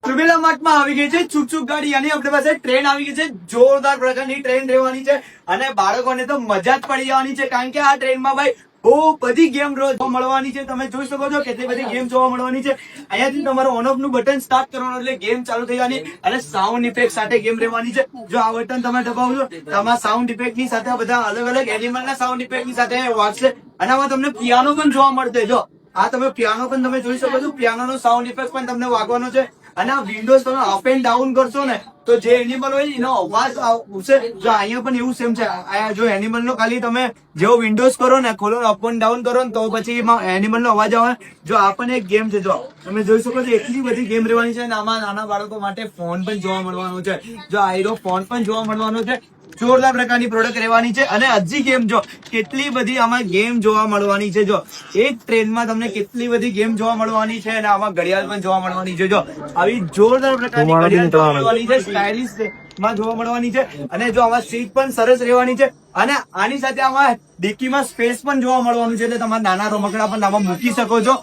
ત્રિવેલા માર્ટમાં આવી ગઈ છે છુક ગાડી, અને આપણી પાસે ટ્રેન આવી ગઈ છે. જોરદાર પ્રકારની ટ્રેન રહેવાની છે અને બાળકોને તો મજા જ પડી જવાની છે, કારણ કે આ ટ્રેનમાં ભાઈ બહુ બધી ગેમ રોજ મળવાની છે. તમે જોઈ શકો છો કેટલી બધી ગેમ જોવા મળવાની છે. અહીંયાથી તમારું ઓન ઓફ નું બટન સ્ટાર્ટ કરવાનું એટલે ગેમ ચાલુ થઈ જવાની, અને સાઉન્ડ ઇફેક્ટ સાથે ગેમ રહેવાની છે. જો આ બટન તમે દબાવશો તો આમાં સાઉન્ડ ઇફેક્ટ ની સાથે બધા અલગ અલગ એનિમલ ના સાઉન્ડ ઇફેક્ટ ની સાથે વાગશે, અને આમાં તમને પિયાનો પણ જોવા મળશે. જો આ તમે પિયાનો પણ તમે જોઈ શકો છો, પિયાનો નો સાઉન્ડ ઇફેક્ટ પણ તમને વાગવાનો છે. અને આ વિન્ડોઝ તમે અપ એન્ડ ડાઉન કરશો ને તો જે એનિમલ હોય એનો અવાજ આવશે. જો અહીંયા પણ એવું સેમ છે. અહીંયા જો એનિમલ નો ખાલી તમે જેવો વિન્ડોઝ કરો ને, ખોલો અપ એન્ડ ડાઉન કરો ને તો પછી એનિમલ નો અવાજ આવે. જો આ પણ એક ગેમ છે. જો તમે જોઈ શકો છો એટલી બધી ગેમ રહેવાની છે, અને આમાં નાના બાળકો માટે ફોન પણ જોવા મળવાનો છે. જો આઈરો ફોન પણ જોવા મળવાનો છે. જોરદાર પ્રકારની પ્રોડક્ટ રહેવાની છે. અને હજી ગેમ જો કેટલી બધી આમાં ગેમ જોવા મળવાની છે. જો એક ટ્રેનમાં તમને કેટલી બધી ગેમ જોવા મળવાની છે, અને આમાં ઘડિયાળ પણ જોવા મળવાની છે. જો આવી જોરદાર પ્રકારની ઘડિયાળ જોવા મળવાની છે, સ્ટાઇલિશ માં જોવા મળવાની છે. અને જો આમાં સીટ પણ સરસ રહેવાની છે, અને આની સાથે આમાં ડિક્કીમાં સ્પેસ પણ જોવા મળવાનું છે, એટલે તમારા નાના રમકડા પણ આમાં મૂકી શકો છો.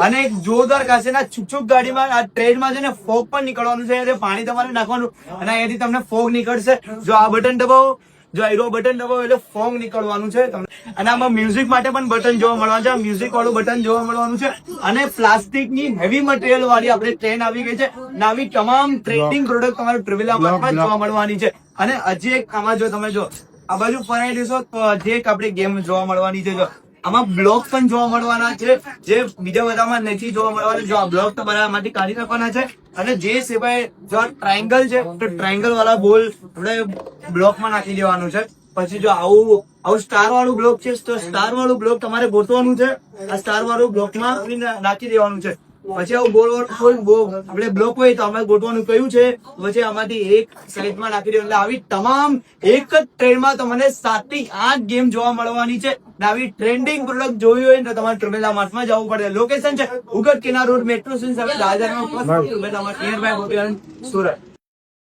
અને એક જોરદાર કાશેના છુક ગાડીમાં આ ટ્રેનમાં છે ને ફોગ પણ નીકળવાનું છે, એટલે પાણી તમારે નાખવાનું અને અહીંયાથી તમને ફોગ નીકળશે. જો આ બટન દબાવો, જો આઈરો બટન દબાવો એટલે ફોગ નીકળવાનું છે તમને. અને આમાં મ્યુઝિક માટે પણ બટન જોવા મળવાનું છે, મ્યુઝિક વાળું બટન જોવા મળવાનું છે. અને પ્લાસ્ટિકની હેવી મટીરિયલ વાળી આપણે ટ્રેન આવી ગઈ છે. આવી તમામ ટ્રેન્ડિંગ પ્રોડક્ટ તમારે ટ્રેવેલા માર્ટમાં જોવા મળવાની છે. અને હજી એક આમાં જો તમે જો આ બાજુ ફરાઈ દેશો તો હજી એક આપણી ગેમ જોવા મળવાની છે. જો આમાં બ્લોક પણ જોવા મળવાના છે, જે બીજા બધામાં નથી જોવા મળવાના. જો આ બ્લોક તમારે આમાંથી કાઢી નાખવાના છે, અને જે સિવાય જો ટ્રાયંગલ છે તો ટ્રાયંગલ વાળા બોલ આપણે બ્લોકમાં નાખી દેવાનું છે. પછી જો આવું સ્ટાર વાળું બ્લોક છે તો સ્ટાર વાળું બ્લોક તમારે ગોતવાનું છે. આ સ્ટાર વાળું બ્લોકમાં નાખી દેવાનું છે. પછી આવું ગોળ આપણે બ્લોક હોય તો અમે ગોતવાનું કયું છે, પછી આમાંથી એક સાઈડમાં નાખી દેવાનું. એટલે આવી તમામ એક જ ટ્રેનમાં તમને 7 થી 8 ગેમ જોવા મળવાની છે. આવી ટ્રેન્ડિંગ પ્રોડક્ટ જોવી હોય તો તમારે ટ્રેવેલા માર્ટમાં જવું પડે. લોકેશન છે ઉગડ કિનાર રોડ, મેટ્રો સ્ટેશન સામે, દાદરમાં નિયર બાય સુરત.